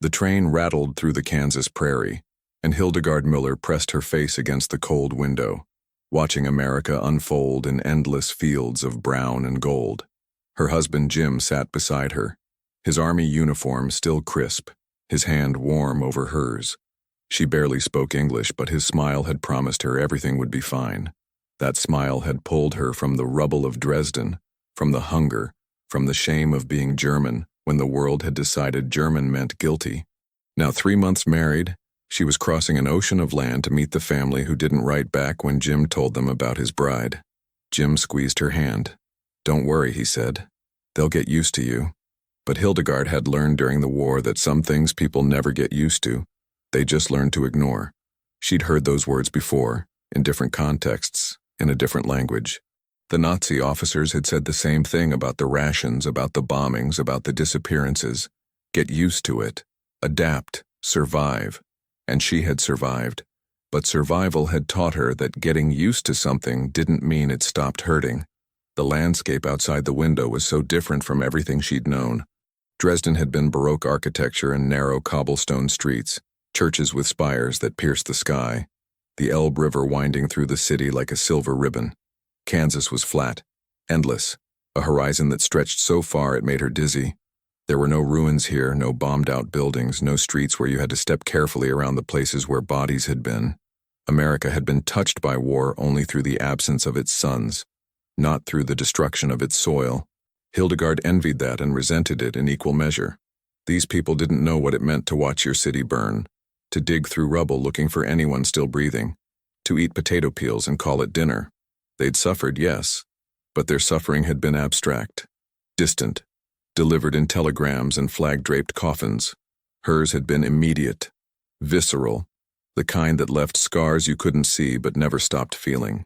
The train rattled through the Kansas prairie, and Hildegard Müller pressed her face against the cold window, watching America unfold in endless fields of brown and gold. Her husband Jim sat beside her, his army uniform still crisp, his hand warm over hers. She barely spoke English, but his smile had promised her everything would be fine. That smile had pulled her from the rubble of Dresden, from the hunger, from the shame of being German when the world had decided German meant guilty. Now 3 months married, she was crossing an ocean of land to meet the family who didn't write back when Jim told them about his bride. Jim squeezed her hand. "Don't worry," he said. "They'll get used to you." But Hildegard had learned during the war that some things people never get used to. They just learn to ignore. She'd heard those words before, in different contexts, in a different language. The Nazi officers had said the same thing about the rations, about the bombings, about the disappearances. Get used to it. Adapt. Survive. And she had survived. But survival had taught her that getting used to something didn't mean it stopped hurting. The landscape outside the window was so different from everything she'd known. Dresden had been Baroque architecture and narrow cobblestone streets, churches with spires that pierced the sky, the Elbe River winding through the city like a silver ribbon. Kansas was flat, endless, a horizon that stretched so far it made her dizzy. There were no ruins here, no bombed-out buildings, no streets where you had to step carefully around the places where bodies had been. America had been touched by war only through the absence of its sons, not through the destruction of its soil. Hildegard envied that and resented it in equal measure. These people didn't know what it meant to watch your city burn, to dig through rubble looking for anyone still breathing, to eat potato peels and call it dinner. They'd suffered, yes, but their suffering had been abstract, distant, delivered in telegrams and flag-draped coffins. Hers had been immediate, visceral, the kind that left scars you couldn't see but never stopped feeling.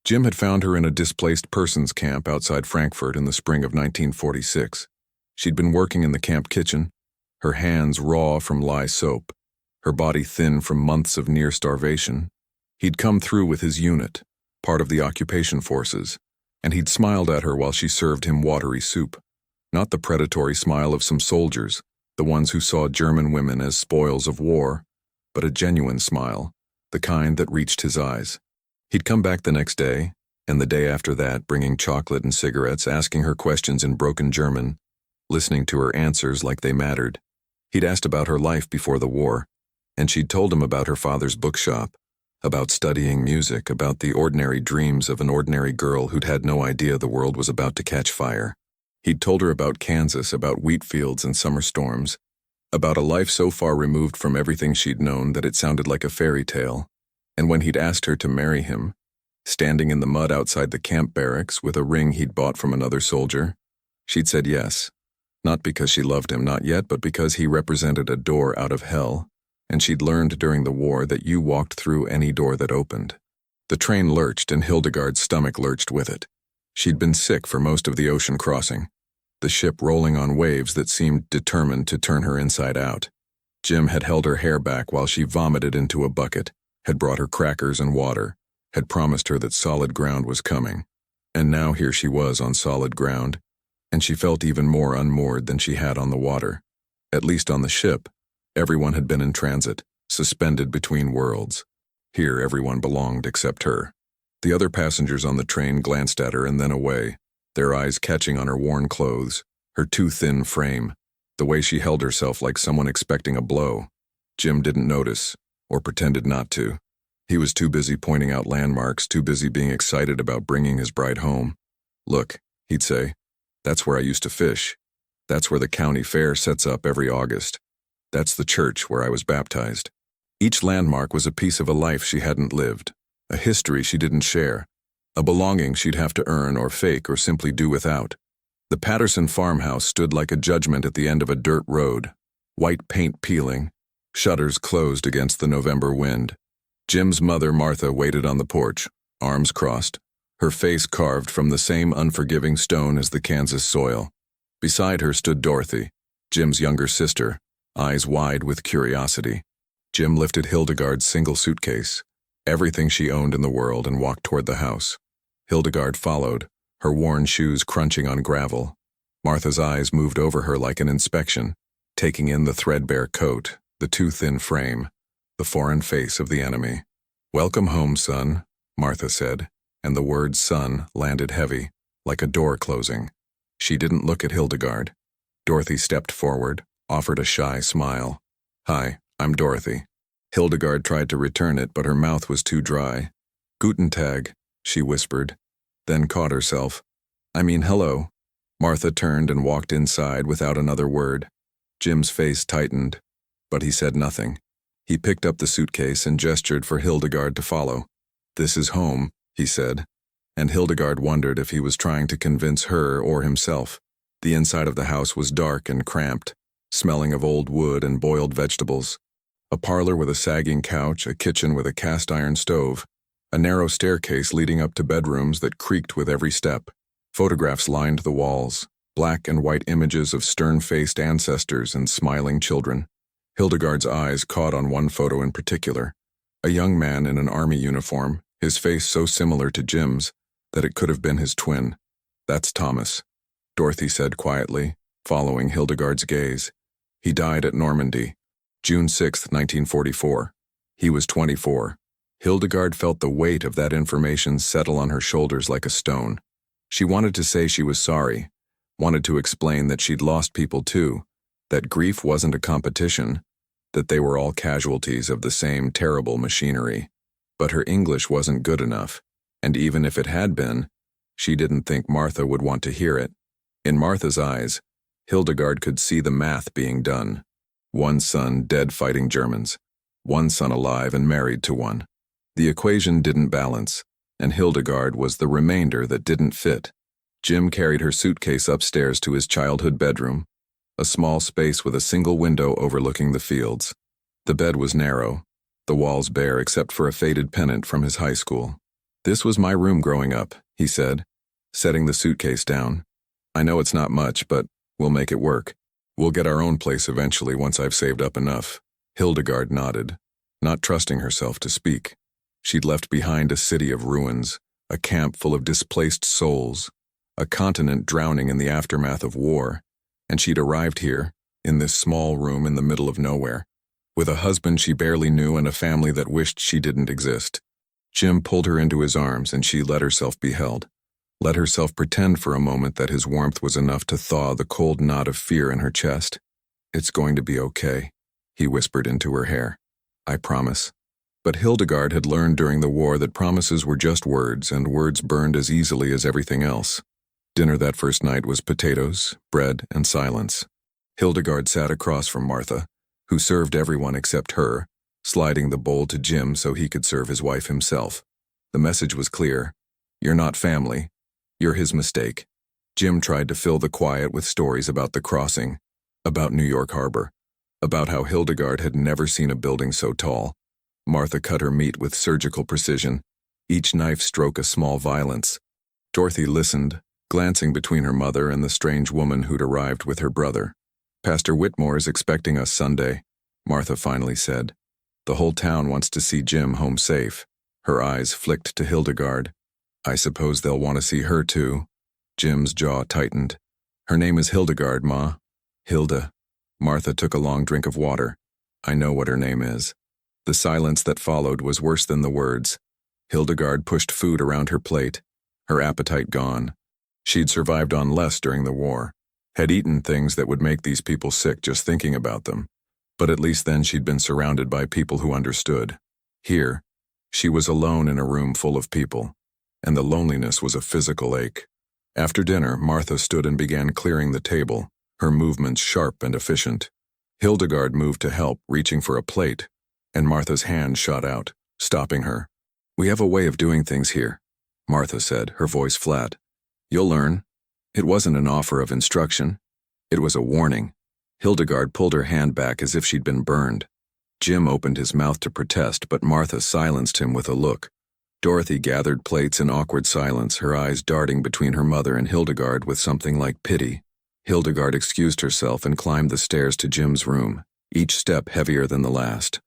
Jim had found her in a displaced persons camp outside Frankfurt in the spring of 1946. She'd been working in the camp kitchen, her hands raw from lye soap, her body thin from months of near starvation. He'd come through with his unit, part of the occupation forces, and he'd smiled at her while she served him watery soup. Not the predatory smile of some soldiers, the ones who saw German women as spoils of war, but a genuine smile, the kind that reached his eyes. He'd come back the next day, and the day after that, bringing chocolate and cigarettes, asking her questions in broken German, listening to her answers like they mattered. He'd asked about her life before the war, and she'd told him about her father's bookshop, about studying music, about the ordinary dreams of an ordinary girl who'd had no idea the world was about to catch fire. He'd told her about Kansas, about wheat fields and summer storms, about a life so far removed from everything she'd known that it sounded like a fairy tale. And when he'd asked her to marry him, standing in the mud outside the camp barracks with a ring he'd bought from another soldier, she'd said yes, not because she loved him, not yet, but because he represented a door out of hell, and she'd learned during the war that you walked through any door that opened. The train lurched, and Hildegard's stomach lurched with it. She'd been sick for most of the ocean crossing, the ship rolling on waves that seemed determined to turn her inside out. Jim had held her hair back while she vomited into a bucket, had brought her crackers and water, had promised her that solid ground was coming. And now here she was on solid ground, and she felt even more unmoored than she had on the water. At least on the ship, everyone had been in transit, suspended between worlds. Here everyone belonged except her. The other passengers on the train glanced at her and then away, their eyes catching on her worn clothes, her too thin frame, the way she held herself like someone expecting a blow. Jim didn't notice, or pretended not to. He was too busy pointing out landmarks, too busy being excited about bringing his bride home. "Look," he'd say, "that's where I used to fish. That's where the county fair sets up every August. That's the church where I was baptized." Each landmark was a piece of a life she hadn't lived, a history she didn't share, a belonging she'd have to earn or fake or simply do without. The Patterson farmhouse stood like a judgment at the end of a dirt road, white paint peeling, shutters closed against the November wind. Jim's mother, Martha, waited on the porch, arms crossed, her face carved from the same unforgiving stone as the Kansas soil. Beside her stood Dorothy, Jim's younger sister, eyes wide with curiosity. Jim lifted Hildegard's single suitcase, everything she owned in the world, and walked toward the house. Hildegard followed, her worn shoes crunching on gravel. Martha's eyes moved over her like an inspection. taking in the threadbare coat, the too-thin frame, the foreign face of the enemy. "Welcome home, son," Martha said, and the word son landed heavy, like a door closing. She didn't look at Hildegard. Dorothy stepped forward, offered a shy smile. "Hi, I'm Dorothy." Hildegard tried to return it, but her mouth was too dry. "Guten Tag," she whispered, then caught herself. "I mean hello." Martha turned and walked inside without another word. Jim's face tightened, but he said nothing. He picked up the suitcase and gestured for Hildegard to follow. "This is home," he said, and Hildegard wondered if he was trying to convince her or himself. The inside of the house was dark and cramped, smelling of old wood and boiled vegetables. A parlor with a sagging couch, a kitchen with a cast-iron stove, a narrow staircase leading up to bedrooms that creaked with every step. Photographs lined the walls, black and white images of stern-faced ancestors and smiling children. Hildegard's eyes caught on one photo in particular, a young man in an army uniform, his face so similar to Jim's that it could have been his twin. "That's Thomas," Dorothy said quietly, following Hildegard's gaze. "He died at Normandy, June 6, 1944. He was 24. Hildegard felt the weight of that information settle on her shoulders like a stone. She wanted to say she was sorry, wanted to explain that she'd lost people too, that grief wasn't a competition, that they were all casualties of the same terrible machinery. But her English wasn't good enough, and even if it had been, she didn't think Martha would want to hear it. In Martha's eyes, Hildegard could see the math being done. One son dead fighting Germans, one son alive and married to one. The equation didn't balance, and Hildegard was the remainder that didn't fit. Jim carried her suitcase upstairs to his childhood bedroom, a small space with a single window overlooking the fields. The bed was narrow, the walls bare except for a faded pennant from his high school. "This was my room growing up," he said, setting the suitcase down. "I know it's not much, but we'll make it work. We'll get our own place eventually once I've saved up enough." Hildegard nodded, not trusting herself to speak. She'd left behind a city of ruins, a camp full of displaced souls, a continent drowning in the aftermath of war, and she'd arrived here, in this small room in the middle of nowhere, with a husband she barely knew and a family that wished she didn't exist. Jim pulled her into his arms and she let herself be held, let herself pretend for a moment that his warmth was enough to thaw the cold knot of fear in her chest. "It's going to be okay," he whispered into her hair. "I promise." But Hildegard had learned during the war that promises were just words, and words burned as easily as everything else. Dinner that first night was potatoes, bread, and silence. Hildegard sat across from Martha, who served everyone except her, sliding the bowl to Jim so he could serve his wife himself. The message was clear. You're not family. You're his mistake. Jim tried to fill the quiet with stories about the crossing, about New York Harbor, about how Hildegard had never seen a building so tall. Martha cut her meat with surgical precision, each knife stroke a small violence. Dorothy listened, glancing between her mother and the strange woman who'd arrived with her brother. "Pastor Whitmore is expecting us Sunday," Martha finally said. "The whole town wants to see Jim home safe." Her eyes flicked to Hildegard. "I suppose they'll want to see her too." Jim's jaw tightened. "Her name is Hildegard, Ma." "Hilda." Martha took a long drink of water. "I know what her name is." The silence that followed was worse than the words. Hildegard pushed food around her plate, her appetite gone. She'd survived on less during the war, had eaten things that would make these people sick just thinking about them, but at least then she'd been surrounded by people who understood. Here, she was alone in a room full of people, and the loneliness was a physical ache. After dinner, Martha stood and began clearing the table, her movements sharp and efficient. Hildegard moved to help, reaching for a plate, and Martha's hand shot out, stopping her. "We have a way of doing things here," Martha said, her voice flat. "You'll learn." It wasn't an offer of instruction. It was a warning. Hildegard pulled her hand back as if she'd been burned. Jim opened his mouth to protest, but Martha silenced him with a look. Dorothy gathered plates in awkward silence, her eyes darting between her mother and Hildegard with something like pity. Hildegard excused herself and climbed the stairs to Jim's room, each step heavier than the last.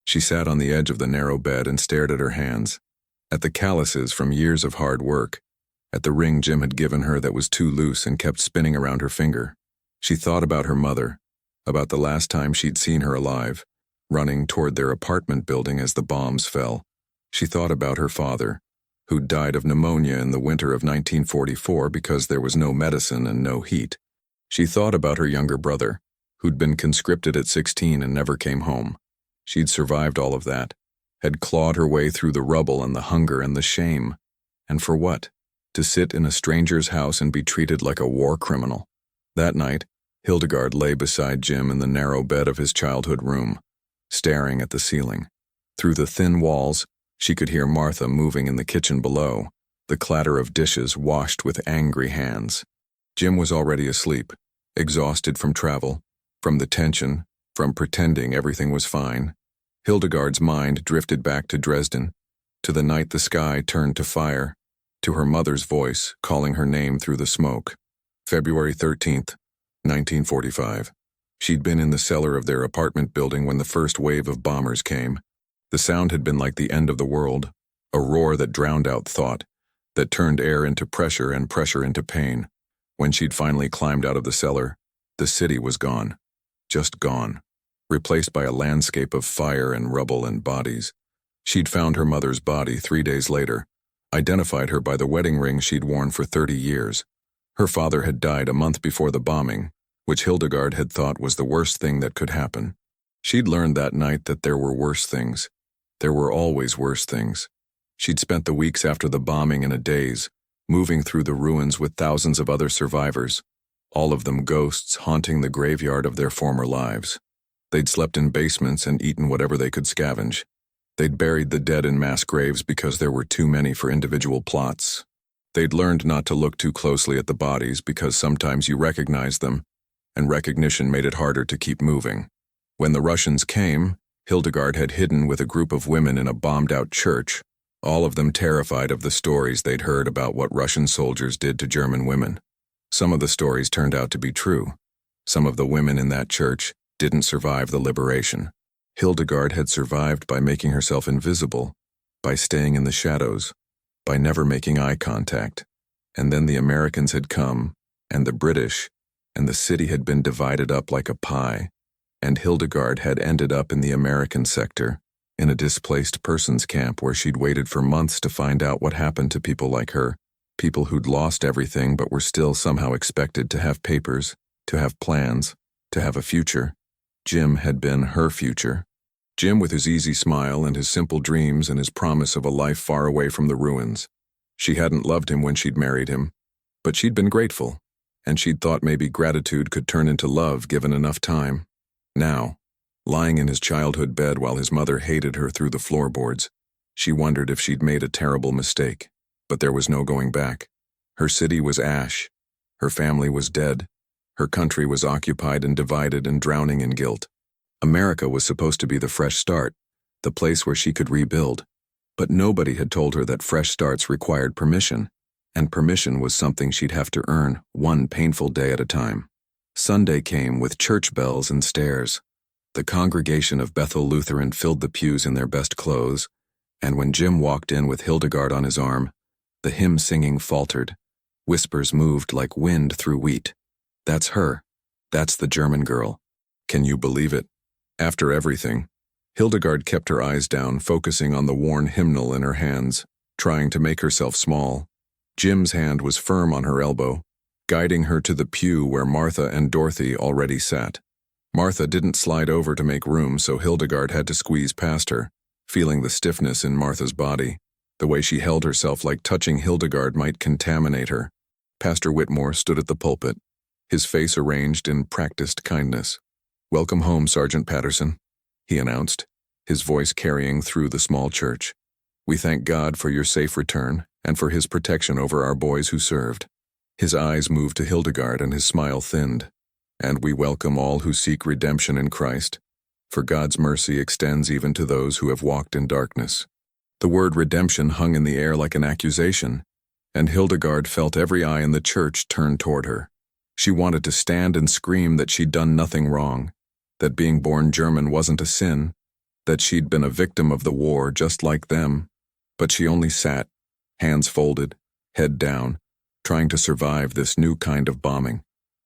She sat on the edge of the narrow bed and stared at her hands, at the calluses from years of hard work, at the ring Jim had given her that was too loose and kept spinning around her finger. She thought about her mother, about the last time she'd seen her alive, running toward their apartment building as the bombs fell. She thought about her father, who'd died of pneumonia in the winter of 1944 because there was no medicine and no heat. She thought about her younger brother, who'd been conscripted at 16 and never came home. She'd survived all of that, had clawed her way through the rubble and the hunger and the shame. And for what? To sit in a stranger's house and be treated like a war criminal. That night, Hildegard lay beside Jim in the narrow bed of his childhood room, staring at the ceiling. Through the thin walls, she could hear Martha moving in the kitchen below, the clatter of dishes washed with angry hands. Jim was already asleep, exhausted from travel, from the tension, from pretending everything was fine. Hildegard's mind drifted back to Dresden, to the night the sky turned to fire, to her mother's voice calling her name through the smoke. February 13th, 1945. She'd been in the cellar of their apartment building when the first wave of bombers came. The sound had been like the end of the world, a roar that drowned out thought, that turned air into pressure and pressure into pain. When she'd finally climbed out of the cellar, the city was gone. Just gone. Replaced by a landscape of fire and rubble and bodies. She'd found her mother's body 3 days later, identified her by the wedding ring she'd worn for 30 years. Her father had died a month before the bombing, which Hildegard had thought was the worst thing that could happen. She'd learned that night that there were worse things. There were always worse things. She'd spent the weeks after the bombing in a daze, moving through the ruins with thousands of other survivors, all of them ghosts haunting the graveyard of their former lives. They'd slept in basements and eaten whatever they could scavenge. They'd buried the dead in mass graves because there were too many for individual plots. They'd learned not to look too closely at the bodies because sometimes you recognized them, and recognition made it harder to keep moving. When the Russians came, Hildegard had hidden with a group of women in a bombed-out church, all of them terrified of the stories they'd heard about what Russian soldiers did to German women. Some of the stories turned out to be true. Some of the women in that church didn't survive the liberation. Hildegard had survived by making herself invisible, by staying in the shadows, by never making eye contact. And then the Americans had come, and the British, and the city had been divided up like a pie, and Hildegard had ended up in the American sector, in a displaced persons camp where she'd waited for months to find out what happened to people like her, people who'd lost everything but were still somehow expected to have papers, to have plans, to have a future. Jim had been her future. Jim with his easy smile and his simple dreams and his promise of a life far away from the ruins. She hadn't loved him when she'd married him, but she'd been grateful, and she'd thought maybe gratitude could turn into love given enough time. Now, lying in his childhood bed while his mother hated her through the floorboards, she wondered if she'd made a terrible mistake. But there was no going back. Her city was ash. Her family was dead. Her country was occupied and divided and drowning in guilt. America was supposed to be the fresh start, the place where she could rebuild. But nobody had told her that fresh starts required permission, and permission was something she'd have to earn one painful day at a time. Sunday came with church bells and stairs. The congregation of Bethel Lutheran filled the pews in their best clothes, and when Jim walked in with Hildegard on his arm, the hymn singing faltered. Whispers moved like wind through wheat. That's her. That's the German girl. Can you believe it? After everything, Hildegard kept her eyes down, focusing on the worn hymnal in her hands, trying to make herself small. Jim's hand was firm on her elbow, guiding her to the pew where Martha and Dorothy already sat. Martha didn't slide over to make room, so Hildegard had to squeeze past her, feeling the stiffness in Martha's body. The way she held herself like touching Hildegard might contaminate her. Pastor Whitmore stood at the pulpit, his face arranged in practiced kindness. "Welcome home, Sergeant Patterson," he announced, his voice carrying through the small church. "We thank God for your safe return and for his protection over our boys who served." His eyes moved to Hildegard and his smile thinned. "And we welcome all who seek redemption in Christ, for God's mercy extends even to those who have walked in darkness." The word redemption hung in the air like an accusation, and Hildegard felt every eye in the church turn toward her. She wanted to stand and scream that she'd done nothing wrong, that being born German wasn't a sin, that she'd been a victim of the war just like them, but she only sat, hands folded, head down, trying to survive this new kind of bombing.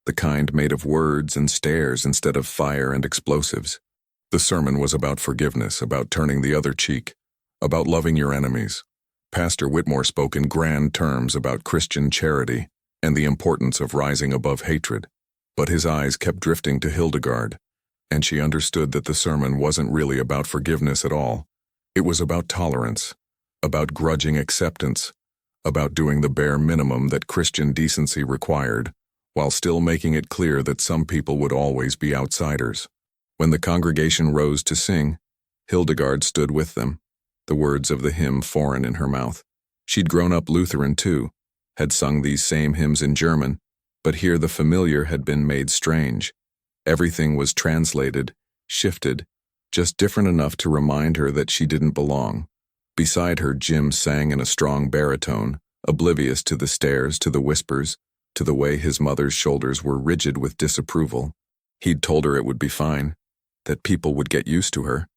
the kind made of words and stares instead of fire and explosives. The sermon was about forgiveness, about turning the other cheek, about loving your enemies. Pastor Whitmore spoke in grand terms about Christian charity and the importance of rising above hatred. But his eyes kept drifting to Hildegard, and she understood that the sermon wasn't really about forgiveness at all. It was about tolerance, about grudging acceptance, about doing the bare minimum that Christian decency required, while still making it clear that some people would always be outsiders. When the congregation rose to sing, Hildegard stood with them, the words of the hymn foreign in her mouth. She'd grown up Lutheran too, had sung these same hymns in German, but here the familiar had been made strange. Everything was translated, shifted, just different enough to remind her that she didn't belong. Beside her, Jim sang in a strong baritone, oblivious to the stares, to the whispers, to the way his mother's shoulders were rigid with disapproval. He'd told her it would be fine, that people would get used to her,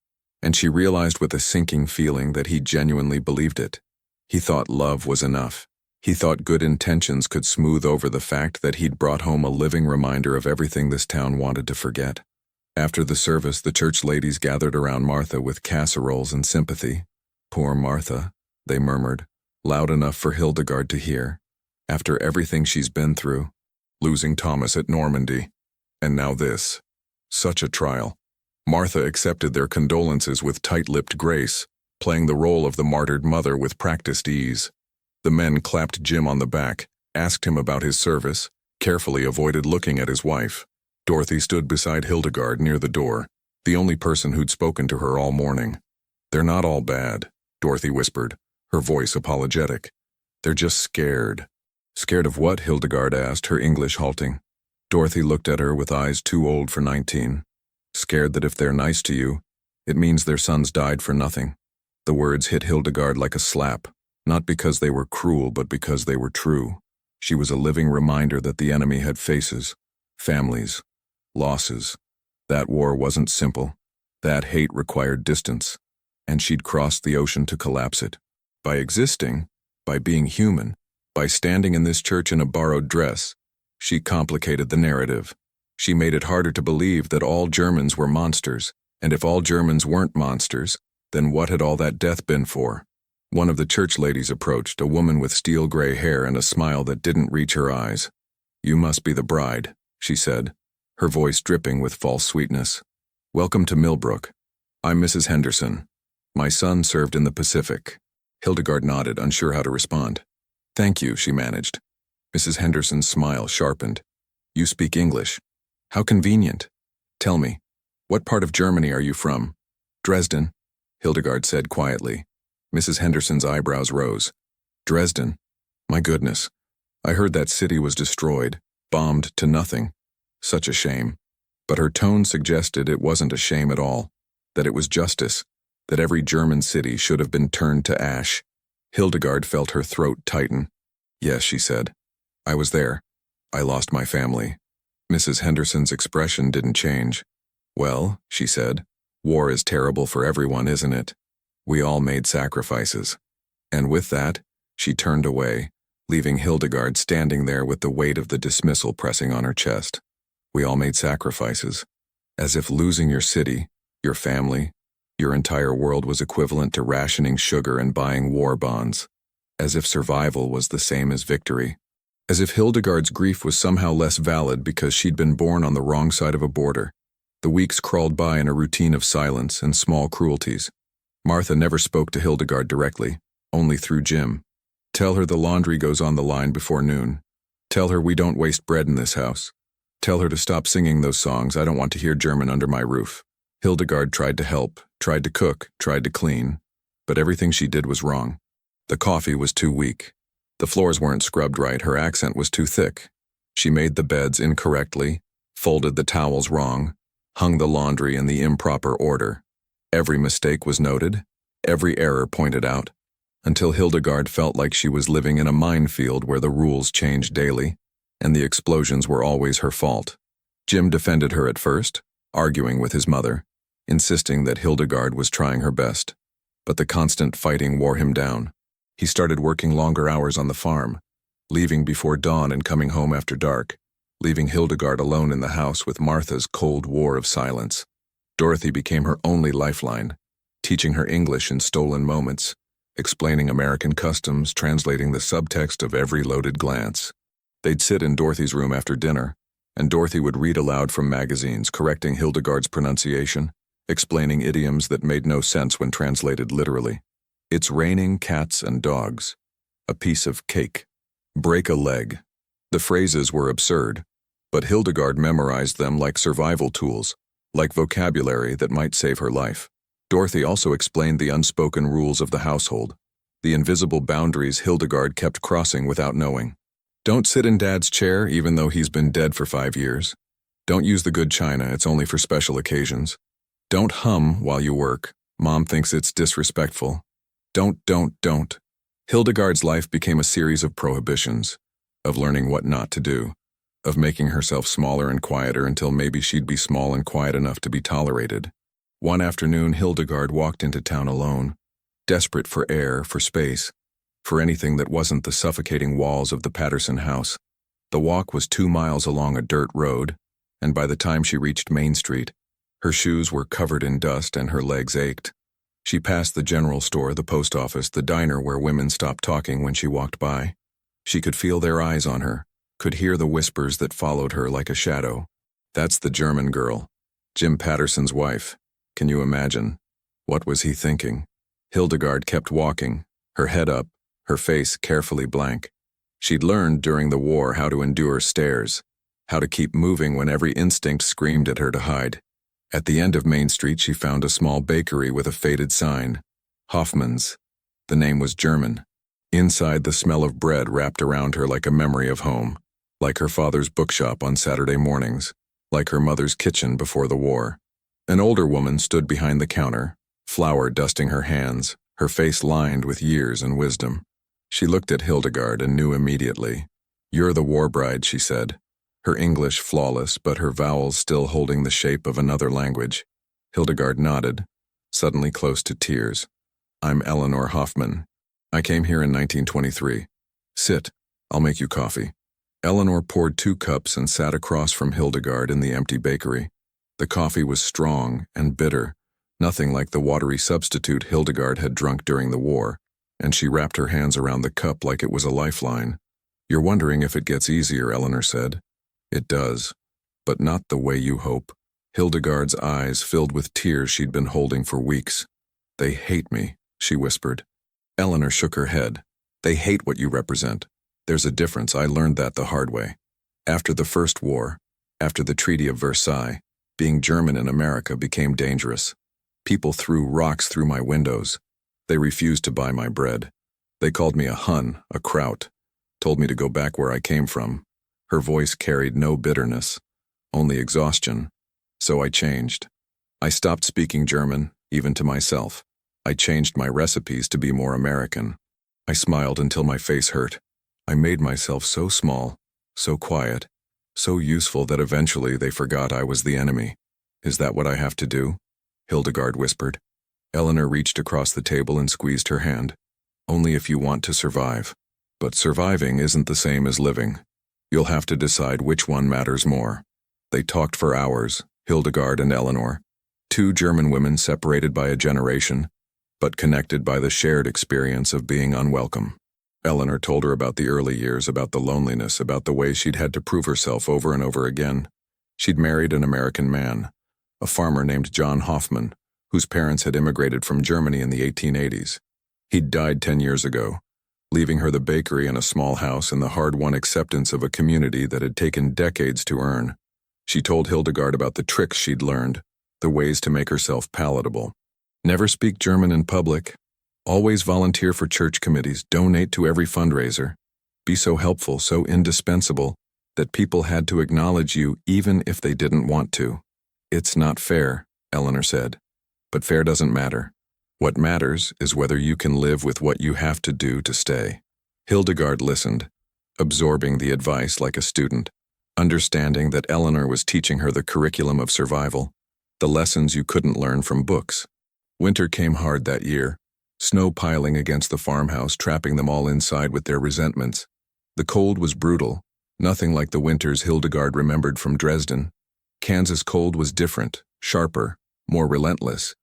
and she realized with a sinking feeling that he genuinely believed it. He thought love was enough. He thought good intentions could smooth over the fact that he'd brought home a living reminder of everything this town wanted to forget. After the service, the church ladies gathered around Martha with casseroles and sympathy. "Poor Martha," they murmured, loud enough for Hildegard to hear. "After everything she's been through, losing Thomas at Normandy, and now this. Such a trial." Martha accepted their condolences with tight-lipped grace, playing the role of the martyred mother with practiced ease. The men clapped Jim on the back, asked him about his service, carefully avoided looking at his wife. Dorothy stood beside Hildegard near the door, the only person who'd spoken to her all morning. "They're not all bad," Dorothy whispered, her voice apologetic. "They're just scared." "Scared of what?" Hildegard asked, her English halting. Dorothy looked at her with eyes too old for 19. "Scared that if they're nice to you, it means their sons died for nothing." The words hit Hildegard like a slap, not because they were cruel but because they were true. She was a living reminder that the enemy had faces, families, losses. That war wasn't simple. That hate required distance, and she'd crossed the ocean to collapse it. By existing, by being human, by standing in this church in a borrowed dress, she complicated the narrative. She made it harder to believe that all Germans were monsters, and if all Germans weren't monsters, then what had all that death been for? One of the church ladies approached, a woman with steel gray hair and a smile that didn't reach her eyes. "You must be the bride," she said, her voice dripping with false sweetness. "Welcome to Millbrook. I'm Mrs. Henderson. My son served in the Pacific." Hildegard nodded, unsure how to respond. "Thank you," she managed. Mrs. Henderson's smile sharpened. "You speak English. How convenient. Tell me, what part of Germany are you from?" "Dresden," Hildegard said quietly. Mrs. Henderson's eyebrows rose. "Dresden? My goodness. I heard that city was destroyed, bombed to nothing. Such a shame." But her tone suggested it wasn't a shame at all, that it was justice, that every German city should have been turned to ash. Hildegard felt her throat tighten. "Yes," she said. "I was there. I lost my family." Mrs. Henderson's expression didn't change. "Well," she said, "war is terrible for everyone, isn't it? We all made sacrifices." And with that, she turned away, leaving Hildegard standing there with the weight of the dismissal pressing on her chest. We all made sacrifices. As if losing your city, your family, your entire world was equivalent to rationing sugar and buying war bonds. As if survival was the same as victory. As if Hildegard's grief was somehow less valid because she'd been born on the wrong side of a border. The weeks crawled by in a routine of silence and small cruelties. Martha never spoke to Hildegard directly, only through Jim. "Tell her the laundry goes on the line before noon. Tell her we don't waste bread in this house. Tell her to stop singing those songs. I don't want to hear German under my roof." Hildegard tried to help, tried to cook, tried to clean, but everything she did was wrong. The coffee was too weak. The floors weren't scrubbed right, her accent was too thick. She made the beds incorrectly, folded the towels wrong, hung the laundry in the improper order. Every mistake was noted, every error pointed out, until Hildegard felt like she was living in a minefield where the rules changed daily, and the explosions were always her fault. Jim defended her at first, arguing with his mother, insisting that Hildegard was trying her best. But the constant fighting wore him down. He started working longer hours on the farm, leaving before dawn and coming home after dark. leaving Hildegard alone in the house with Martha's cold war of silence. Dorothy became her only lifeline, teaching her English in stolen moments, explaining American customs, translating the subtext of every loaded glance. They'd sit in Dorothy's room after dinner, and Dorothy would read aloud from magazines, correcting Hildegard's pronunciation, explaining idioms that made no sense when translated literally. It's raining cats and dogs. A piece of cake. Break a leg. The phrases were absurd, but Hildegard memorized them like survival tools, like vocabulary that might save her life. Dorothy also explained the unspoken rules of the household, the invisible boundaries Hildegard kept crossing without knowing. Don't sit in Dad's chair even though he's been dead for 5 years. Don't use the good china, it's only for special occasions. Don't hum while you work. Mom thinks it's disrespectful. Don't. Hildegard's life became a series of prohibitions, of learning what not to do, of making herself smaller and quieter until maybe she'd be small and quiet enough to be tolerated. One afternoon, Hildegard walked into town alone, desperate for air, for space, for anything that wasn't the suffocating walls of the Patterson house. The walk was 2 miles along a dirt road, and by the time she reached Main Street, her shoes were covered in dust and her legs ached. She passed the general store, the post office, the diner where women stopped talking when she walked by. She could feel their eyes on her, could hear the whispers that followed her like a shadow. That's the German girl, Jim Patterson's wife. Can you imagine? What was he thinking? Hildegard kept walking, her head up, her face carefully blank. She'd learned during the war how to endure stares, how to keep moving when every instinct screamed at her to hide. At the end of Main Street, she found a small bakery with a faded sign. Hoffman's. The name was German. Inside, the smell of bread wrapped around her like a memory of home, like her father's bookshop on Saturday mornings, like her mother's kitchen before the war. An older woman stood behind the counter, flour dusting her hands, her face lined with years and wisdom. She looked at Hildegard and knew immediately. "You're the war bride," she said, her English flawless but her vowels still holding the shape of another language. Hildegard nodded, suddenly close to tears. "I'm Eleanor Hoffman. I came here in 1923. Sit, I'll make you coffee." Eleanor poured 2 cups and sat across from Hildegard in the empty bakery. The coffee was strong and bitter, nothing like the watery substitute Hildegard had drunk during the war, and she wrapped her hands around the cup like it was a lifeline. "You're wondering if it gets easier," Eleanor said. "It does, but not the way you hope." Hildegard's eyes filled with tears she'd been holding for weeks. "They hate me," she whispered. Eleanor shook her head. "They hate what you represent. There's a difference. I learned that the hard way. After the First War, after the Treaty of Versailles, being German in America became dangerous. People threw rocks through my windows. They refused to buy my bread. They called me a Hun, a Kraut, told me to go back where I came from." Her voice carried no bitterness, only exhaustion. "So I changed. I stopped speaking German, even to myself. I changed my recipes to be more American. I smiled until my face hurt. I made myself so small, so quiet, so useful that eventually they forgot I was the enemy. Is that what I have to do?" Hildegard whispered. Eleanor reached across the table and squeezed her hand. "Only if you want to survive. But surviving isn't the same as living. You'll have to decide which one matters more." They talked for hours, Hildegard and Eleanor, 2 German women separated by a generation, but connected by the shared experience of being unwelcome. Eleanor told her about the early years, about the loneliness, about the way she'd had to prove herself over and over again. She'd married an American man, a farmer named John Hoffman, whose parents had immigrated from Germany in the 1880s. He'd died 10 years ago, leaving her the bakery and a small house and the hard-won acceptance of a community that had taken decades to earn. She told Hildegard about the tricks she'd learned, the ways to make herself palatable. Never speak German in public. Always volunteer for church committees. Donate to every fundraiser. Be so helpful, so indispensable, that people had to acknowledge you even if they didn't want to. "It's not fair," Eleanor said. "But fair doesn't matter. What matters is whether you can live with what you have to do to stay." Hildegard listened, absorbing the advice like a student, understanding that Eleanor was teaching her the curriculum of survival, the lessons you couldn't learn from books. Winter came hard that year, snow piling against the farmhouse, trapping them all inside with their resentments. The cold was brutal, Nothing like the winters Hildegard remembered from Dresden. Kansas cold was different, sharper, more relentless.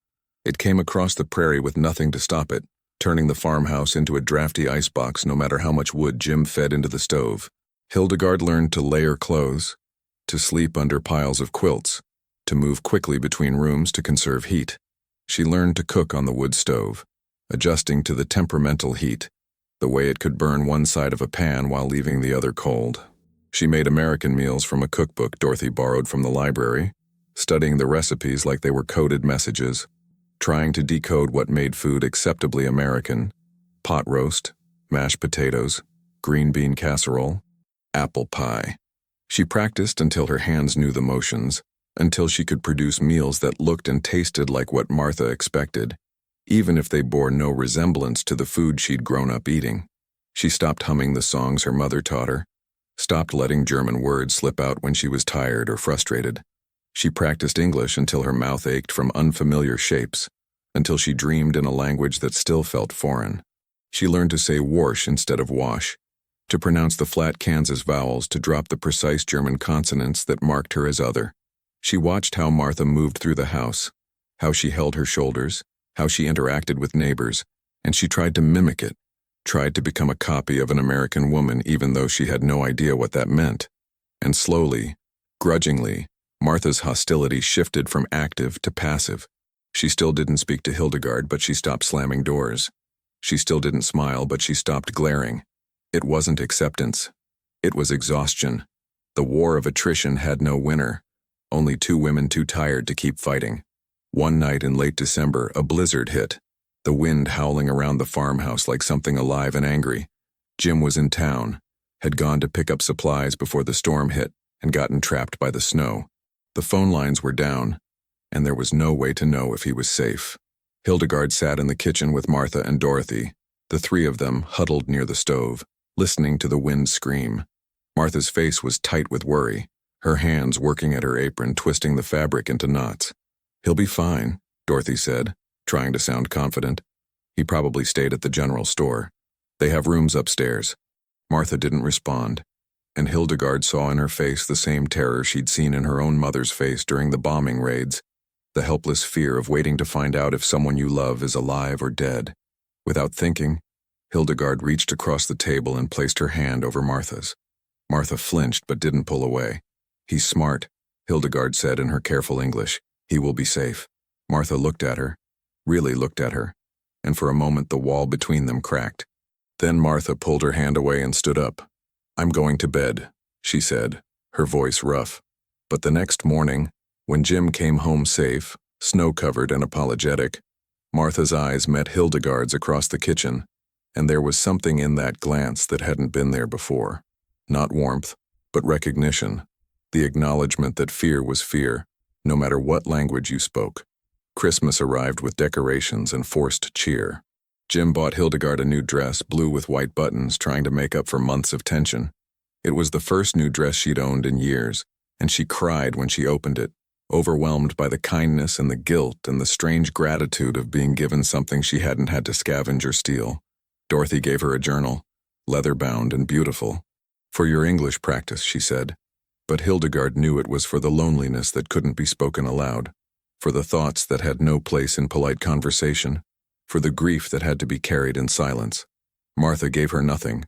It came across the prairie with nothing to stop it, turning the farmhouse into a drafty icebox no matter how much wood Jim fed into the stove. Hildegard learned to layer clothes, to sleep under piles of quilts, to move quickly between rooms to conserve heat. She learned to cook on the wood stove, adjusting to the temperamental heat, the way it could burn one side of a pan while leaving the other cold. She made American meals from a cookbook Dorothy borrowed from the library, studying the recipes like they were coded messages, trying to decode what made food acceptably American: pot roast, mashed potatoes, green bean casserole, apple pie. She practiced until her hands knew the motions, until she could produce meals that looked and tasted like what Martha expected, even if they bore no resemblance to the food she'd grown up eating. She stopped humming the songs her mother taught her, stopped letting German words slip out when she was tired or frustrated. She practiced English until her mouth ached from unfamiliar shapes, until she dreamed in a language that still felt foreign. She learned to say warsh instead of wash, to pronounce the flat Kansas vowels, to drop the precise German consonants that marked her as other. She watched how Martha moved through the house, how she held her shoulders, how she interacted with neighbors, and she tried to mimic it, tried to become a copy of an American woman even though she had no idea what that meant. And slowly, grudgingly, Martha's hostility shifted from active to passive. She still didn't speak to Hildegard, but she stopped slamming doors. She still didn't smile, but she stopped glaring. It wasn't acceptance. It was exhaustion. The war of attrition had no winner, only two women too tired to keep fighting. One night in late December, a blizzard hit, the wind howling around the farmhouse like something alive and angry. Jim was in town, had gone to pick up supplies before the storm hit, and gotten trapped by the snow. The phone lines were down, and there was no way to know if he was safe. Hildegard sat in the kitchen with Martha and Dorothy, the three of them huddled near the stove, listening to the wind scream. Martha's face was tight with worry, her hands working at her apron, twisting the fabric into knots. "He'll be fine," Dorothy said, trying to sound confident. "He probably stayed at the general store. They have rooms upstairs." Martha didn't respond, and Hildegard saw in her face the same terror she'd seen in her own mother's face during the bombing raids, the helpless fear of waiting to find out if someone you love is alive or dead. Without thinking, Hildegard reached across the table and placed her hand over Martha's. Martha flinched but didn't pull away. "He's smart," Hildegard said in her careful English. "He will be safe." Martha looked at her, really looked at her, and for a moment the wall between them cracked. Then Martha pulled her hand away and stood up. "I'm going to bed," she said, her voice rough. But the next morning, when Jim came home safe, snow-covered and apologetic, Martha's eyes met Hildegard's across the kitchen, and there was something in that glance that hadn't been there before. Not warmth, but recognition, the acknowledgement that fear was fear, no matter what language you spoke. Christmas arrived with decorations and forced cheer. Jim bought Hildegard a new dress, blue with white buttons, trying to make up for months of tension. It was the first new dress she'd owned in years, and she cried when she opened it, overwhelmed by the kindness and the guilt and the strange gratitude of being given something she hadn't had to scavenge or steal. Dorothy gave her a journal, leather-bound and beautiful. "For your English practice," she said. But Hildegard knew it was for the loneliness that couldn't be spoken aloud, for the thoughts that had no place in polite conversation, for the grief that had to be carried in silence. Martha gave her nothing,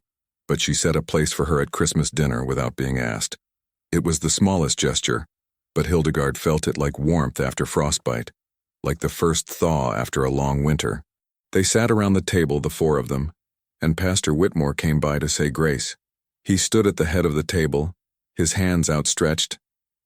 but she set a place for her at Christmas dinner without being asked. It was the smallest gesture, but Hildegard felt it like warmth after frostbite, like the first thaw after a long winter. They sat around the table, the four of them, and Pastor Whitmore came by to say grace. He stood at the head of the table, his hands outstretched,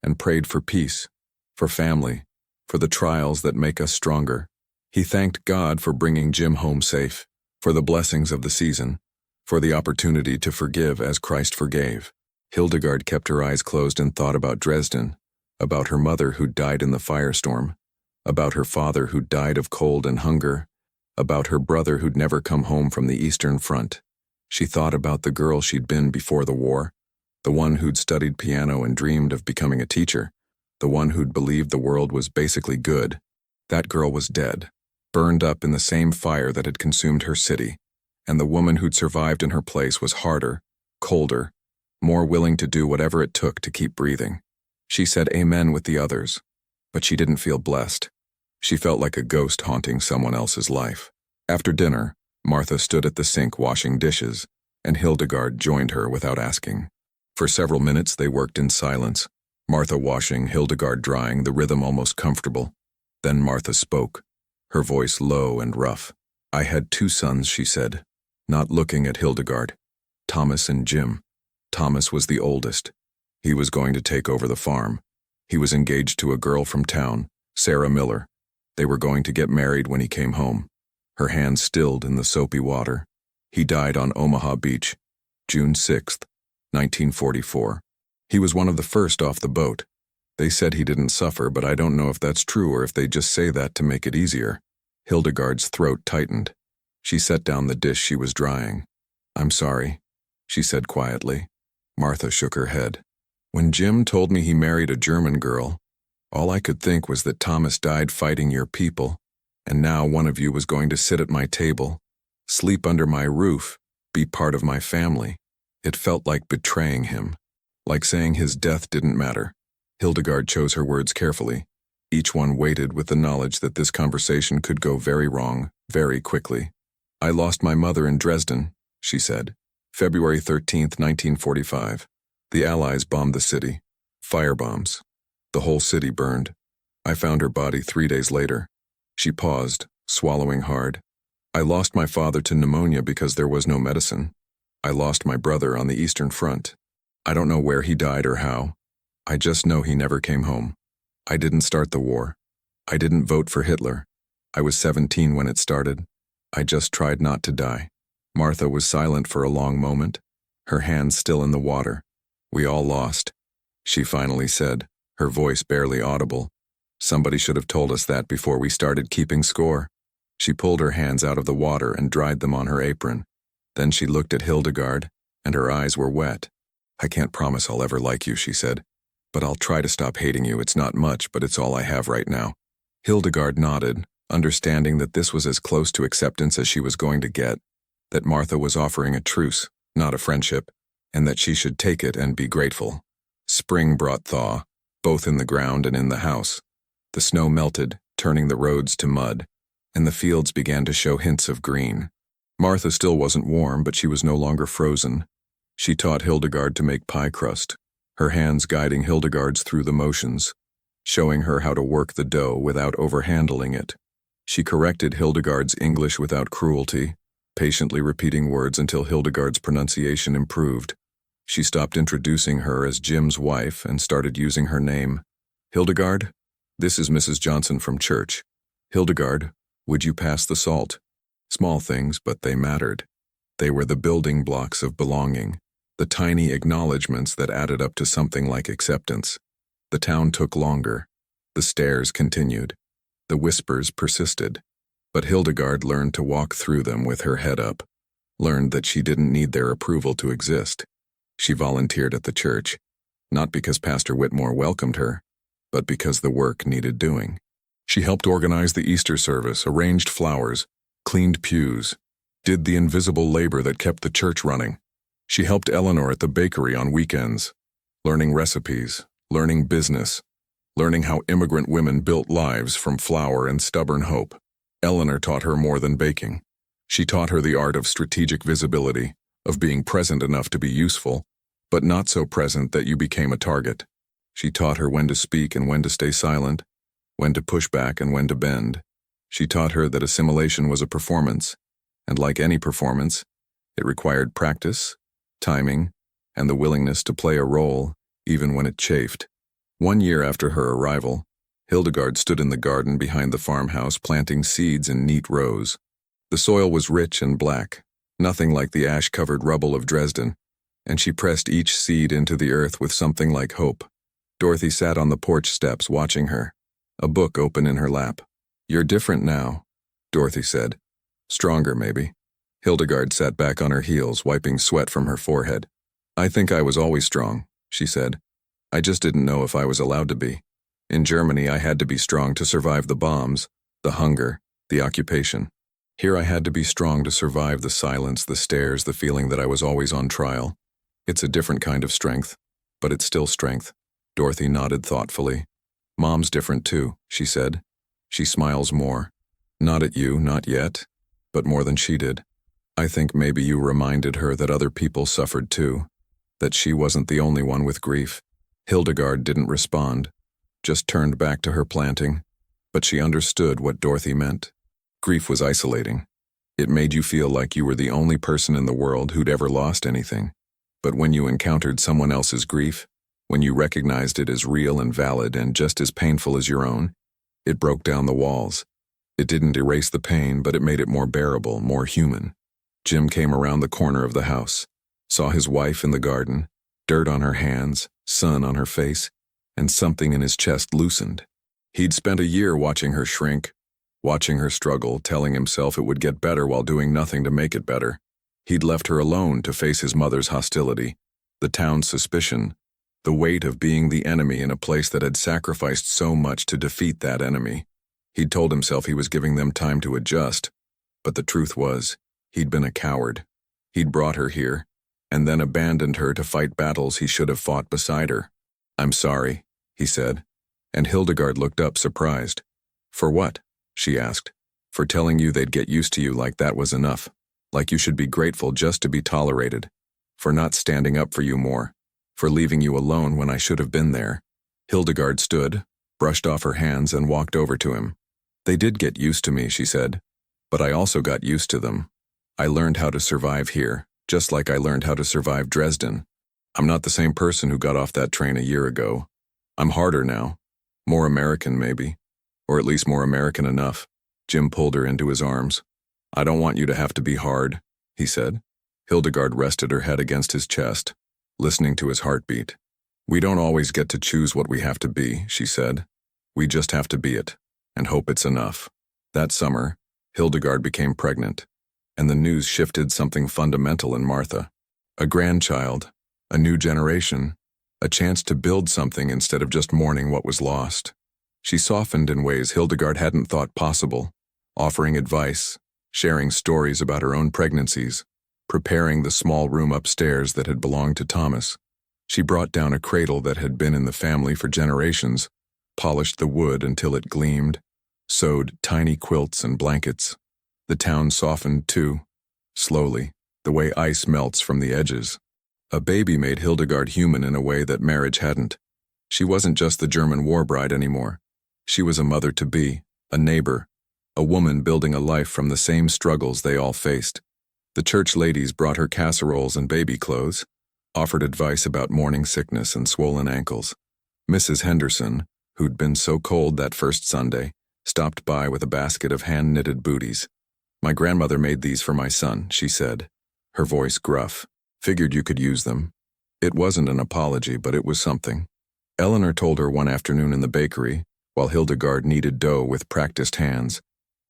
and prayed for peace, for family, for the trials that make us stronger. He thanked God for bringing Jim home safe, for the blessings of the season, for the opportunity to forgive as Christ forgave. Hildegard kept her eyes closed and thought about Dresden, about her mother who died in the firestorm, about her father who died of cold and hunger, about her brother who'd never come home from the Eastern Front. She thought about the girl she'd been before the war, the one who'd studied piano and dreamed of becoming a teacher, the one who'd believed the world was basically good. That girl was dead, burned up in the same fire that had consumed her city, and the woman who'd survived in her place was harder, colder, more willing to do whatever it took to keep breathing. She said amen with the others, but she didn't feel blessed. She felt like a ghost haunting someone else's life. After dinner, Martha stood at the sink washing dishes, and Hildegard joined her without asking. For several minutes they worked in silence, Martha washing, Hildegard drying, the rhythm almost comfortable. Then Martha spoke, her voice low and rough. "I had 2 sons," she said, not looking at Hildegard. "Thomas and Jim. Thomas was the oldest. He was going to take over the farm. He was engaged to a girl from town, Sarah Miller. They were going to get married when he came home." Her hands stilled in the soapy water. "He died on Omaha Beach, June 6th, 1944. He was one of the first off the boat. They said he didn't suffer, but I don't know if that's true or if they just say that to make it easier." Hildegard's throat tightened. She set down the dish she was drying. "I'm sorry," she said quietly. Martha shook her head. "When Jim told me he married a German girl, all I could think was that Thomas died fighting your people, and now one of you was going to sit at my table, sleep under my roof, be part of my family. It felt like betraying him, like saying his death didn't matter." Hildegard chose her words carefully. Each one weighted with the knowledge that this conversation could go very wrong, very quickly. "I lost my mother in Dresden," she said. "February 13th, 1945. The Allies bombed the city. Firebombs. The whole city burned. I found her body 3 days later." She paused, swallowing hard. "I lost my father to pneumonia because there was no medicine. I lost my brother on the Eastern Front. I don't know where he died or how. I just know he never came home. I didn't start the war. I didn't vote for Hitler. I was 17 when it started. I just tried not to die." Martha was silent for a long moment, her hands still in the water. "We all lost," she finally said, her voice barely audible. "Somebody should have told us that before we started keeping score." She pulled her hands out of the water and dried them on her apron. Then she looked at Hildegard, and her eyes were wet. "I can't promise I'll ever like you," she said. "But I'll try to stop hating you. It's not much, but it's all I have right now." Hildegard nodded, understanding that this was as close to acceptance as she was going to get, that Martha was offering a truce, not a friendship, and that she should take it and be grateful. Spring brought thaw, both in the ground and in the house. The snow melted, turning the roads to mud, and the fields began to show hints of green. Martha still wasn't warm, but she was no longer frozen. She taught Hildegard to make pie crust, her hands guiding Hildegard's through the motions, showing her how to work the dough without overhandling it. She corrected Hildegard's English without cruelty, patiently repeating words until Hildegard's pronunciation improved. She stopped introducing her as Jim's wife and started using her name. "Hildegard, this is Mrs. Johnson from church. Hildegard, would you pass the salt?" Small things, but they mattered. They were the building blocks of belonging, the tiny acknowledgments that added up to something like acceptance. The town took longer. The stares continued. The whispers persisted. But Hildegard learned to walk through them with her head up, learned that she didn't need their approval to exist. She volunteered at the church, not because Pastor Whitmore welcomed her, but because the work needed doing. She helped organize the Easter service, arranged flowers, cleaned pews, did the invisible labor that kept the church running. She helped Eleanor at the bakery on weekends, learning recipes, learning business, learning how immigrant women built lives from flour and stubborn hope. Eleanor taught her more than baking. She taught her the art of strategic visibility, of being present enough to be useful, but not so present that you became a target. She taught her when to speak and when to stay silent, when to push back and when to bend. She taught her that assimilation was a performance, and like any performance, it required practice, timing, and the willingness to play a role, even when it chafed. 1 year after her arrival, Hildegard stood in the garden behind the farmhouse planting seeds in neat rows. The soil was rich and black, nothing like the ash-covered rubble of Dresden, and she pressed each seed into the earth with something like hope. Dorothy sat on the porch steps watching her, a book open in her lap. "You're different now," Dorothy said. "Stronger, maybe." Hildegard sat back on her heels, wiping sweat from her forehead. "I think I was always strong," she said. "I just didn't know if I was allowed to be. In Germany, I had to be strong to survive the bombs, the hunger, the occupation. Here I had to be strong to survive the silence, the stares, the feeling that I was always on trial. It's a different kind of strength, but it's still strength. Dorothy nodded thoughtfully. Mom's different too, she said. She smiles more. Not at you, not yet, but more than she did. I think maybe you reminded her that other people suffered too, that she wasn't the only one with grief. Hildegard didn't respond, just turned back to her planting, but she understood what Dorothy meant. Grief was isolating. It made you feel like you were the only person in the world who'd ever lost anything. But when you encountered someone else's grief, when you recognized it as real and valid and just as painful as your own, it broke down the walls. It didn't erase the pain, but it made it more bearable, more human. Jim came around the corner of the house, saw his wife in the garden, dirt on her hands, sun on her face, and something in his chest loosened. He'd spent a year watching her shrink, watching her struggle, telling himself it would get better while doing nothing to make it better. He'd left her alone to face his mother's hostility, the town's suspicion, the weight of being the enemy in a place that had sacrificed so much to defeat that enemy. He'd told himself he was giving them time to adjust, but the truth was, he'd been a coward. He'd brought her here, and then abandoned her to fight battles he should have fought beside her. "I'm sorry," he said, and Hildegard looked up surprised. "For what?" she asked. "For telling you they'd get used to you like that was enough, like you should be grateful just to be tolerated, for not standing up for you more, for leaving you alone when I should have been there." Hildegard stood, brushed off her hands, and walked over to him. "They did get used to me," she said, "but I also got used to them. I learned how to survive here, just like I learned how to survive Dresden. I'm not the same person who got off that train a year ago. I'm harder now. More American, maybe. Or at least more American enough." Jim pulled her into his arms. "I don't want you to have to be hard," he said. Hildegard rested her head against his chest, listening to his heartbeat. "We don't always get to choose what we have to be," she said. "We just have to be it, and hope it's enough." That summer, Hildegard became pregnant, and the news shifted something fundamental in Martha. A grandchild, a new generation, a chance to build something instead of just mourning what was lost. She softened in ways Hildegard hadn't thought possible, offering advice, sharing stories about her own pregnancies, preparing the small room upstairs that had belonged to Thomas. She brought down a cradle that had been in the family for generations, polished the wood until it gleamed, sewed tiny quilts and blankets. The town softened too, slowly, the way ice melts from the edges. A baby made Hildegard human in a way that marriage hadn't. She wasn't just the German war bride anymore. She was a mother-to-be, a neighbor, a woman building a life from the same struggles they all faced. The church ladies brought her casseroles and baby clothes, offered advice about morning sickness and swollen ankles. Mrs. Henderson, who'd been so cold that first Sunday, stopped by with a basket of hand-knitted booties. "My grandmother made these for my son," she said, her voice gruff. "Figured you could use them." It wasn't an apology, but it was something. Eleanor told her one afternoon in the bakery, while Hildegard kneaded dough with practiced hands,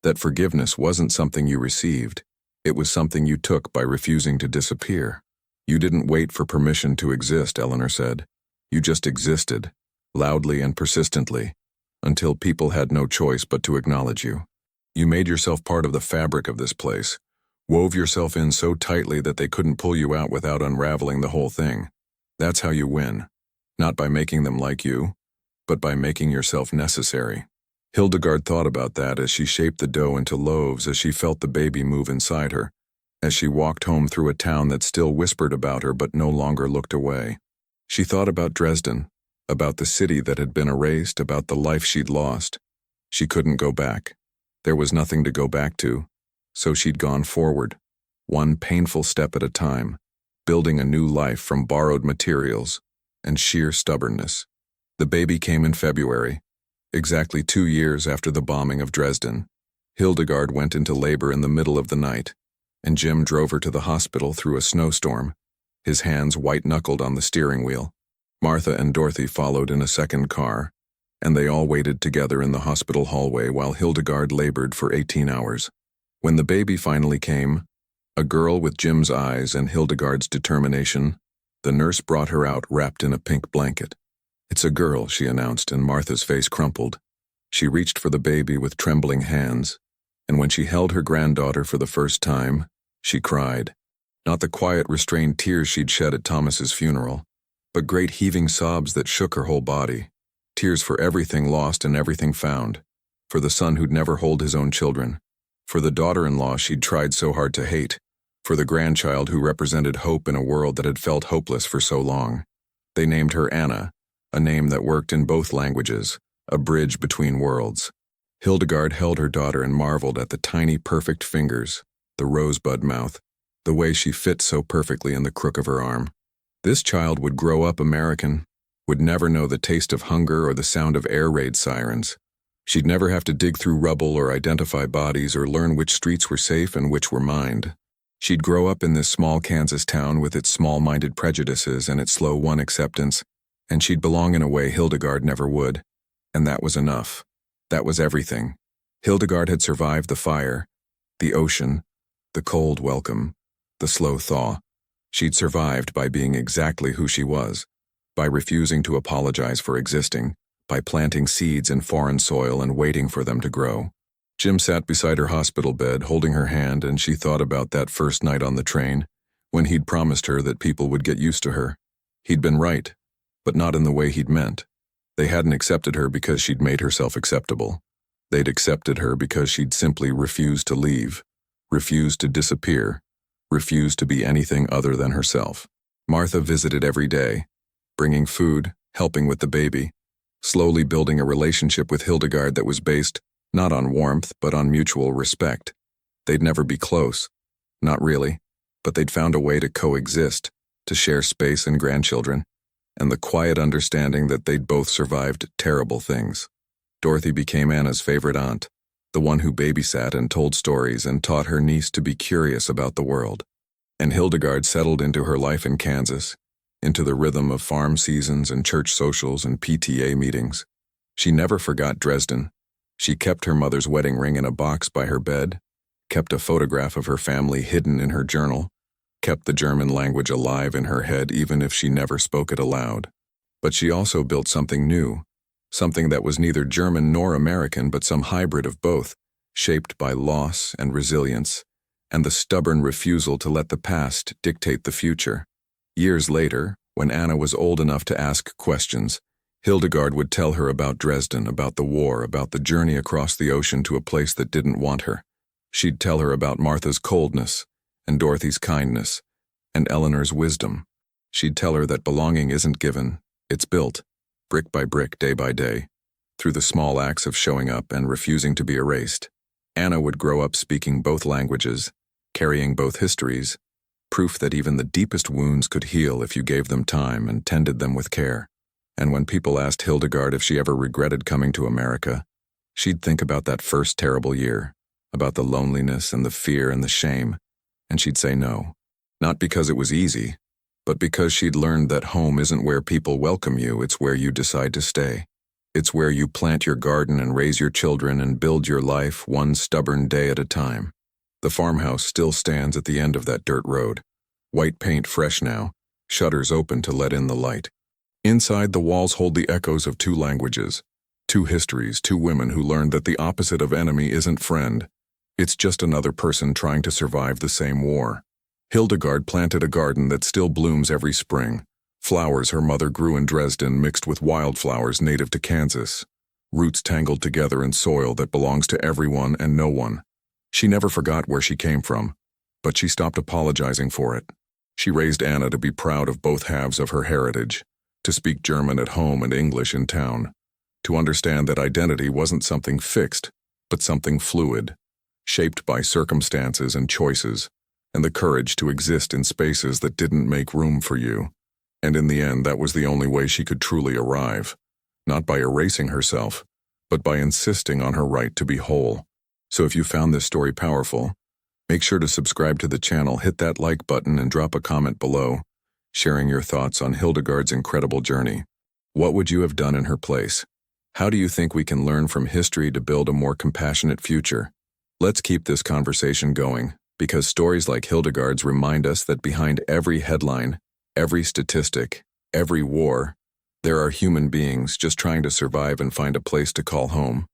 that forgiveness wasn't something you received. It was something you took by refusing to disappear. "You didn't wait for permission to exist," Eleanor said. "You just existed, loudly and persistently, until people had no choice but to acknowledge you. You made yourself part of the fabric of this place, wove yourself in so tightly that they couldn't pull you out without unraveling the whole thing. That's how you win, not by making them like you, but by making yourself necessary." Hildegard thought about that as she shaped the dough into loaves, as she felt the baby move inside her, as she walked home through a town that still whispered about her but no longer looked away. She thought about Dresden, about the city that had been erased, about the life she'd lost. She couldn't go back. There was nothing to go back to, so she'd gone forward, one painful step at a time, building a new life from borrowed materials and sheer stubbornness. The baby came in February, exactly 2 years after the bombing of Dresden. Hildegard went into labor in the middle of the night, and Jim drove her to the hospital through a snowstorm, his hands white-knuckled on the steering wheel. Martha and Dorothy followed in a second car, and they all waited together in the hospital hallway while Hildegard labored for 18 hours. When the baby finally came, a girl with Jim's eyes and Hildegard's determination, the nurse brought her out wrapped in a pink blanket. "It's a girl," she announced, and Martha's face crumpled. She reached for the baby with trembling hands, and when she held her granddaughter for the first time, she cried. Not the quiet, restrained tears she'd shed at Thomas's funeral, but great heaving sobs that shook her whole body. Tears for everything lost and everything found, for the son who'd never hold his own children, for the daughter-in-law she'd tried so hard to hate, for the grandchild who represented hope in a world that had felt hopeless for so long. They named her Anna, a name that worked in both languages, a bridge between worlds. Hildegard held her daughter and marveled at the tiny, perfect fingers, the rosebud mouth, the way she fit so perfectly in the crook of her arm. This child would grow up American, would never know the taste of hunger or the sound of air raid sirens. She'd never have to dig through rubble or identify bodies or learn which streets were safe and which were mined. She'd grow up in this small Kansas town with its small-minded prejudices and its slow-won acceptance, and she'd belong in a way Hildegard never would. And that was enough. That was everything. Hildegard had survived the fire, the ocean, the cold welcome, the slow thaw. She'd survived by being exactly who she was, by refusing to apologize for existing, by planting seeds in foreign soil and waiting for them to grow. Jim sat beside her hospital bed, holding her hand, and she thought about that first night on the train, when he'd promised her that people would get used to her. He'd been right, but not in the way he'd meant. They hadn't accepted her because she'd made herself acceptable. They'd accepted her because she'd simply refused to leave, refused to disappear, refused to be anything other than herself. Martha visited every day, bringing food, helping with the baby, slowly building a relationship with Hildegard that was based not on warmth, but on mutual respect. They'd never be close. Not really. But they'd found a way to coexist, to share space and grandchildren, and the quiet understanding that they'd both survived terrible things. Dorothy became Anna's favorite aunt, the one who babysat and told stories and taught her niece to be curious about the world. And Hildegard settled into her life in Kansas, into the rhythm of farm seasons and church socials and PTA meetings. She never forgot Dresden. She kept her mother's wedding ring in a box by her bed, kept a photograph of her family hidden in her journal, kept the German language alive in her head even if she never spoke it aloud. But she also built something new, something that was neither German nor American but some hybrid of both, shaped by loss and resilience, and the stubborn refusal to let the past dictate the future. Years later, when Anna was old enough to ask questions, Hildegard would tell her about Dresden, about the war, about the journey across the ocean to a place that didn't want her. She'd tell her about Martha's coldness, and Dorothy's kindness, and Eleanor's wisdom. She'd tell her that belonging isn't given, it's built, brick by brick, day by day, through the small acts of showing up and refusing to be erased. Anna would grow up speaking both languages, carrying both histories, proof that even the deepest wounds could heal if you gave them time and tended them with care. And when people asked Hildegard if she ever regretted coming to America, she'd think about that first terrible year, about the loneliness and the fear and the shame, and she'd say no. Not because it was easy, but because she'd learned that home isn't where people welcome you, it's where you decide to stay. It's where you plant your garden and raise your children and build your life one stubborn day at a time. The farmhouse still stands at the end of that dirt road, white paint fresh now, shutters open to let in the light. Inside, the walls hold the echoes of two languages, two histories, two women who learned that the opposite of enemy isn't friend. It's just another person trying to survive the same war. Hildegard planted a garden that still blooms every spring, flowers her mother grew in Dresden mixed with wildflowers native to Kansas, roots tangled together in soil that belongs to everyone and no one. She never forgot where she came from, but she stopped apologizing for it. She raised Anna to be proud of both halves of her heritage, to speak German at home and English in town, to understand that identity wasn't something fixed, but something fluid, shaped by circumstances and choices, and the courage to exist in spaces that didn't make room for you. And in the end, that was the only way she could truly arrive, not by erasing herself, but by insisting on her right to be whole. So if you found this story powerful, make sure to subscribe to the channel, hit that like button, and drop a comment below, sharing your thoughts on Hildegard's incredible journey. What would you have done in her place? How do you think we can learn from history to build a more compassionate future? Let's keep this conversation going, because stories like Hildegard's remind us that behind every headline, every statistic, every war, there are human beings just trying to survive and find a place to call home.